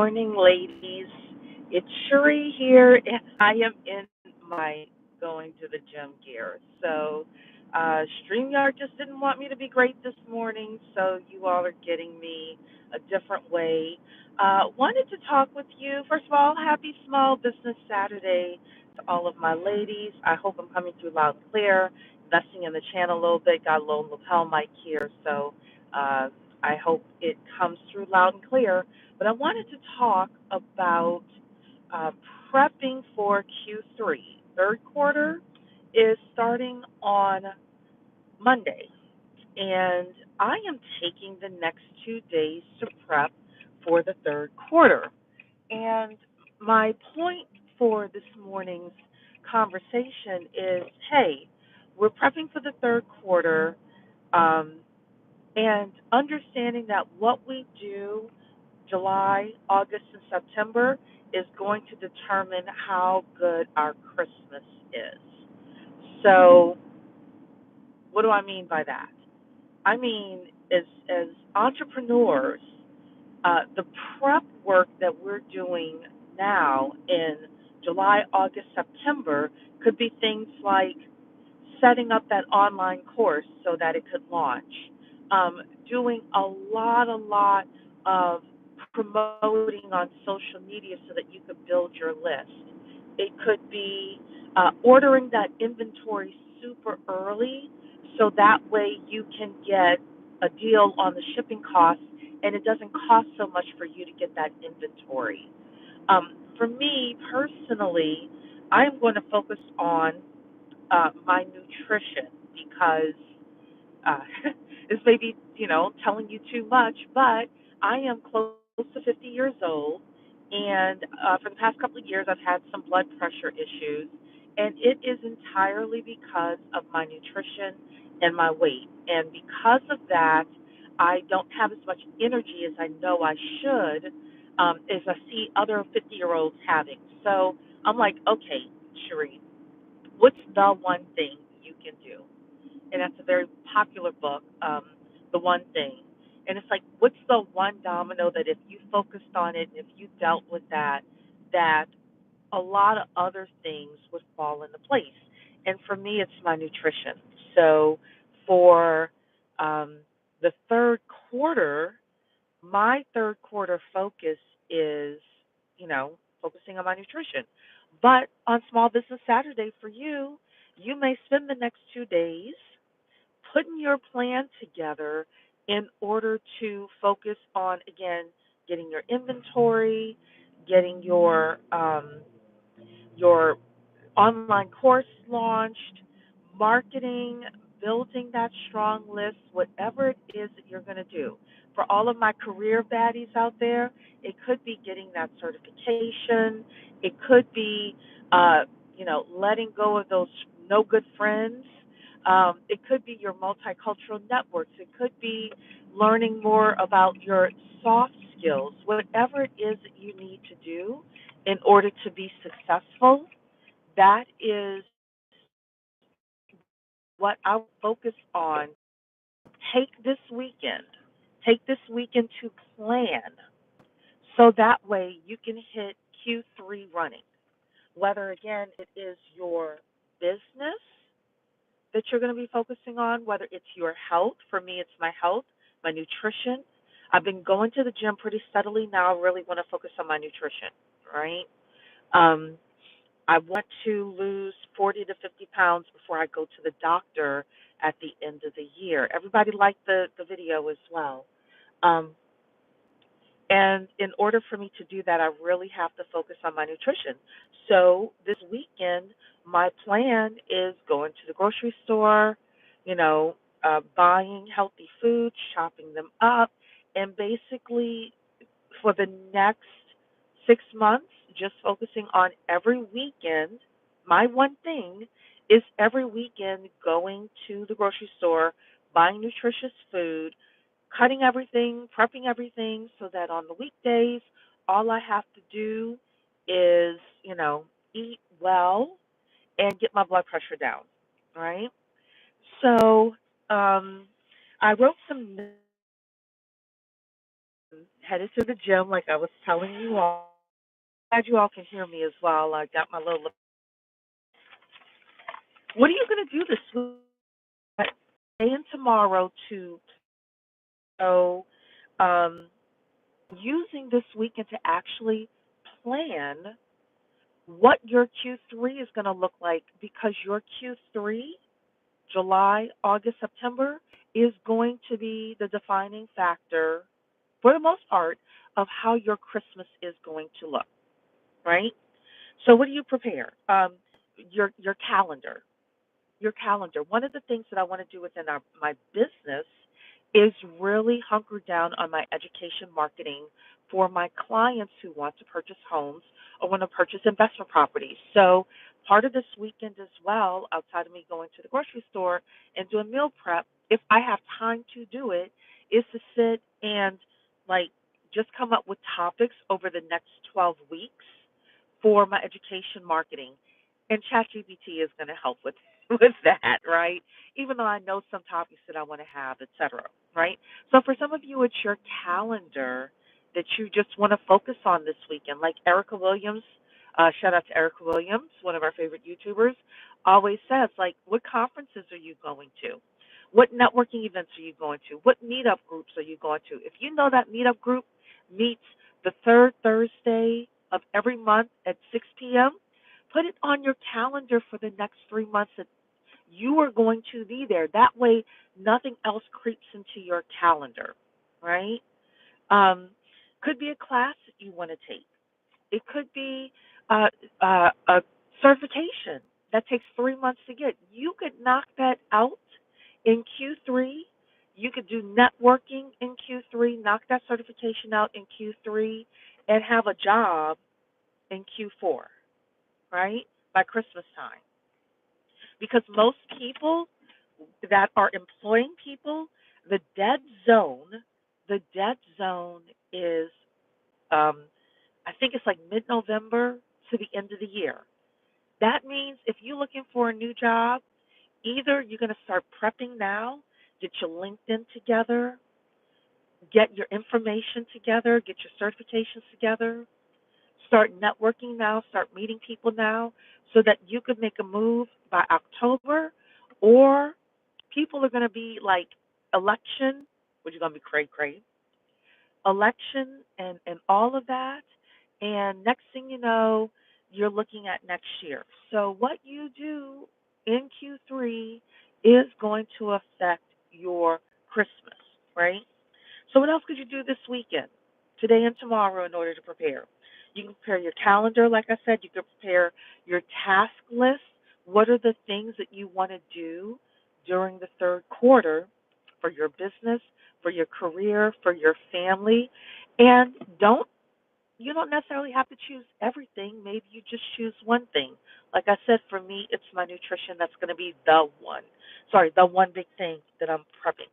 morning, ladies. It's Cherie here, and I am in my going to the gym gear. So, StreamYard just didn't want me to be great this morning, so you all are getting me a different way. Wanted to talk with you. First of all, happy Small Business Saturday to all of my ladies. I hope I'm coming through loud and clear. Investing in the channel a little bit. Got a little lapel mic here, so I hope it comes through loud and clear. But I wanted to talk about uh, prepping for Q3. Third quarter is starting on Monday, and I am taking the next 2 days to prep for the third quarter. And my point for this morning's conversation is hey, we're prepping for the third quarter. Um, and understanding that what we do July, August, and September is going to determine how good our Christmas is. So, what do I mean by that? I mean, as entrepreneurs, the prep work that we're doing now in July, August, September could be things like setting up that online course so that it could launch, doing a lot of promoting on social media so that you could build your list. It could be ordering that inventory super early so that way you can get a deal on the shipping costs and it doesn't cost so much for you to get that inventory. For me personally, I'm going to focus on my nutrition because uh, this may be, telling you too much, but I am close to 50 years old, and for the past couple of years, I've had some blood pressure issues, and it is entirely because of my nutrition and my weight. And because of that, I don't have as much energy as I know I should, as I see other 50-year-olds having. So I'm like, okay, Cherie, what's the one thing you can do? And that's a very popular book, The One Thing. And it's like, what's the one domino that if you focused on it, if you dealt with that, that a lot of other things would fall into place. And for me, it's my nutrition. So for um, the third quarter, my third quarter focus is, focusing on my nutrition. But on Small Business Saturday for you, you may spend the next 2 days putting your plan together in order to focus on, again, getting your inventory, getting your online course launched, marketing, building that strong list, whatever it is that you're going to do. For all of my career baddies out there, it could be getting that certification. It could be, letting go of those no good friends. It could be your multicultural networks. It could be learning more about your soft skills, whatever it is that you need to do in order to be successful. That is what I would focus on. Take this weekend. Take this weekend to plan so that way you can hit Q3 running. Whether, again, it is your business that you're going to be focusing on, whether it's your health. For me, it's my health, my nutrition. I've been going to the gym pretty steadily now. I really want to focus on my nutrition, right? Um, I want to lose 40 to 50 pounds before I go to the doctor at the end of the year. Everybody liked the video as well. Um, and in order for me to do that, I really have to focus on my nutrition. So this weekend, my plan is going to the grocery store, buying healthy foods, chopping them up, and basically for the next 6 months, just focusing on every weekend. My one thing is every weekend going to the grocery store, buying nutritious food, cutting everything, prepping everything so that on the weekdays, all I have to do is, eat well and get my blood pressure down, right? So I wrote some Headed to the gym, like I was telling you all. Glad you all can hear me as well. I got my little. What are you going to do this week? Today and tomorrow to so using this weekend to actually plan what your Q3 is going to look like because your Q3, July, August, September, is going to be the defining factor, for the most part, of how your Christmas is going to look, right? So, what do you prepare? Your calendar. Your calendar. One of the things that I want to do within my business is really hunker down on my education marketing for my clients who want to purchase homes or want to purchase investment properties. So part of this weekend as well, outside of me going to the grocery store and doing meal prep, if I have time to do it, is to sit and like just come up with topics over the next 12 weeks for my education marketing. And ChatGPT is going to help with with that, right? Even though I know some topics that I want to have, et cetera, right? So for some of you, it's your calendar that you just want to focus on this weekend. Like Ericka Williams, shout out to Ericka Williams, one of our favorite YouTubers, always says, like, what conferences are you going to? What networking events are you going to? What meetup groups are you going to? If you know that meetup group meets the third Thursday of every month at 6 p.m., put it on your calendar for the next 3 months that you are going to be there. That way, nothing else creeps into your calendar, right? Could be a class that you want to take. It could be a certification that takes 3 months to get. You could knock that out in Q3. You could do networking in Q3, knock that certification out in Q3, and have a job in Q4, right? By Christmas time. Because most people that are employing people, the the dead zone is, I think it's like mid-November to the end of the year. That means if you're looking for a new job, either you're going to start prepping now, get your LinkedIn together, get your information together, get your certifications together, start networking now, start meeting people now, so that you could make a move by October, or people are going to be like election, which is going to be cray, election and all of that. And next thing you know, you're looking at next year. So what you do in Q3 is going to affect your Christmas, right? So what else could you do this weekend, today and tomorrow, in order to prepare? You can prepare your calendar, like I said. You can prepare your task list. What are the things that you want to do during the third quarter for your business, for your career, for your family? And you don't necessarily have to choose everything. Maybe you just choose one thing. Like I said, for me, it's my nutrition. That's going to be the one big thing that I'm prepping.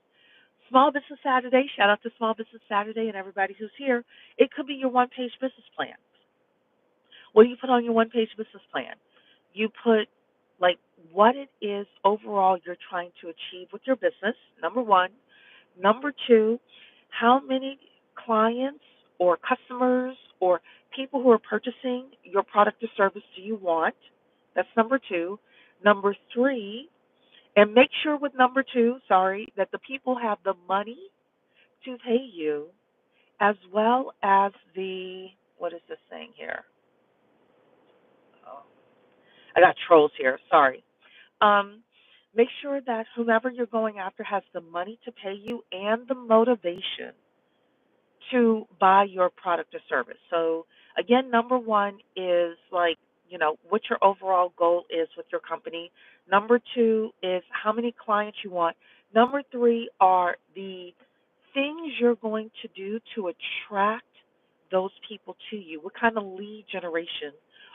Small Business Saturday, shout out to Small Business Saturday and everybody who's here. It could be your one-page business plan. What do you put on your one-page business plan? You put like what it is overall you're trying to achieve with your business, number one. Number two, how many clients or customers or people who are purchasing your product or service do you want? That's number two. Number three, and make sure with number two, that the people have the money to pay you, as well as what is this saying here? Oh, I got trolls here. Sorry. Um, make sure that whomever you're going after has the money to pay you and the motivation to buy your product or service. So again, number one is like, what your overall goal is with your company. Number two is how many clients you want. Number three are the things you're going to do to attract those people to you. What kind of lead generation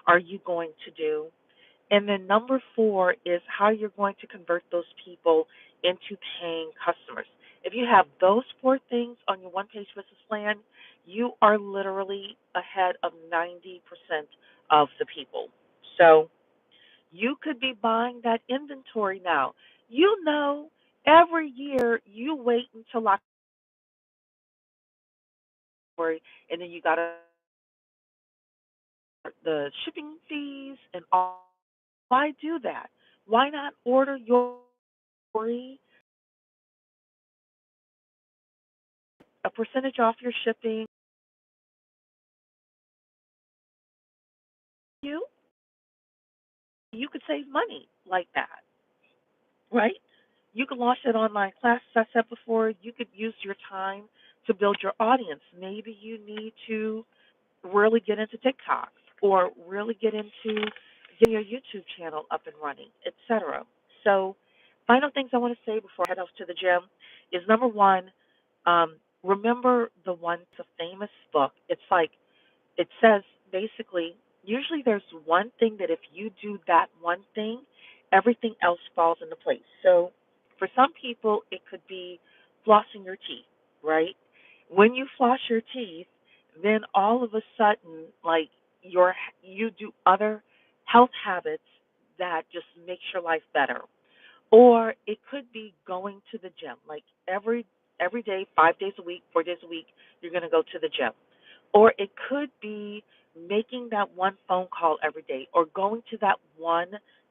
are you going to do? And then number four is how you're going to convert those people into paying customers. If you have those four things on your one-page business plan, you are literally ahead of 90% of the people. So you could be buying that inventory now. Every year you wait until and then you got to the shipping fees and all. Why do that? Why not order your a percentage off your shipping? You could save money like that, right? You could launch an online class, as I said before. You could use your time to build your audience. Maybe you need to really get into TikTok or really get into getting your YouTube channel up and running, etc. So, final things I want to say before I head off to the gym is number one, remember the one, the famous book. It's like it says basically, usually there's one thing that if you do that one thing, everything else falls into place. So for some people, it could be flossing your teeth, right? When you floss your teeth, then all of a sudden, like you do other health habits that just makes your life better. Or it could be going to the gym, like every day, 5 days a week, 4 days a week, you're going to go to the gym. Or it could be making that one phone call every day, or going to that one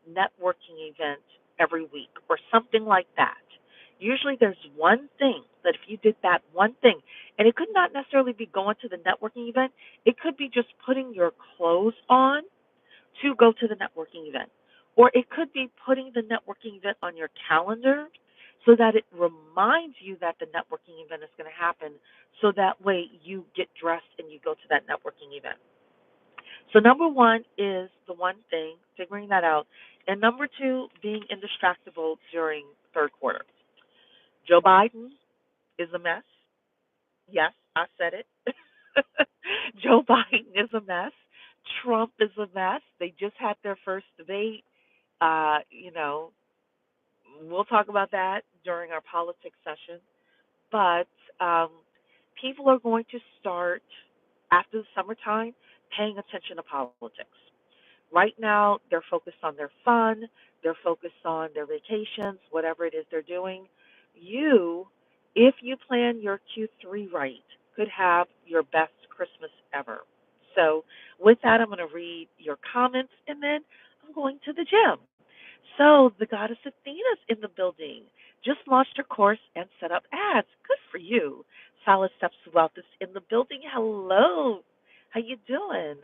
networking event every week, or something like that. Usually there's one thing that if you did that one thing, and it could not necessarily be going to the networking event, it could be just putting your clothes on to go to the networking event. Or it could be putting the networking event on your calendar so that it reminds you that the networking event is going to happen, so that way you get dressed and you go to that networking event. So number one is the one thing, figuring that out. And number two, being indistractable during third quarter. Joe Biden is a mess. Yes, I said it. Joe Biden is a mess. Trump is a mess. They just had their first debate. Uh, you know, we'll talk about that during our politics session. But um, people are going to start after the summertime paying attention to politics. Right now, they're focused on their fun, they're focused on their vacations, whatever it is they're doing. You, if you plan your Q3 right, could have your best Christmas ever. So, with that, I'm going to read your comments and then I'm going to the gym. So, the goddess Athena's in the building. Just launched her course and set up ads. Good for you. Solid Steps to Wealth is in the building. Hello. How you doing?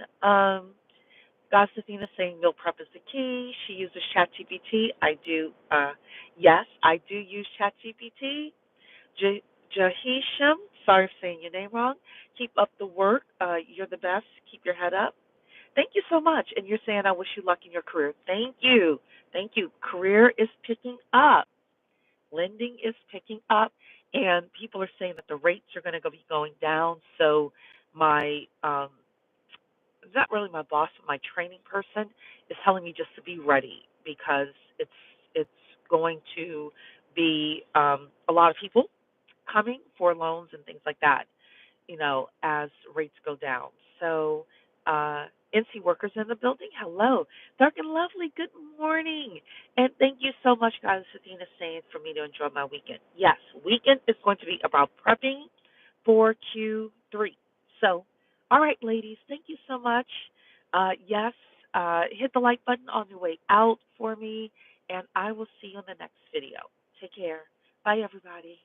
Goddess Athena saying meal prep is the key. She uses ChatGPT. I do. Yes, I do use ChatGPT. Jahisham, sorry for saying your name wrong. Keep up the work. You're the best. Keep your head up. Thank you so much. And you're saying I wish you luck in your career. Thank you. Thank you. Career is picking up. Lending is picking up. And people are saying that the rates are going to be going down. So my not really my boss, but my training person is telling me just to be ready because it's going to be a lot of people coming for loans and things like that, as rates go down. So, NC workers in the building, hello. Dark and lovely, good morning. And thank you so much, guys, Athena, saying for me to enjoy my weekend. Yes, weekend is going to be about prepping for Q3. So, all right, ladies, thank you so much. Yes, hit the like button on your way out for me, and I will see you in the next video. Take care. Bye, everybody.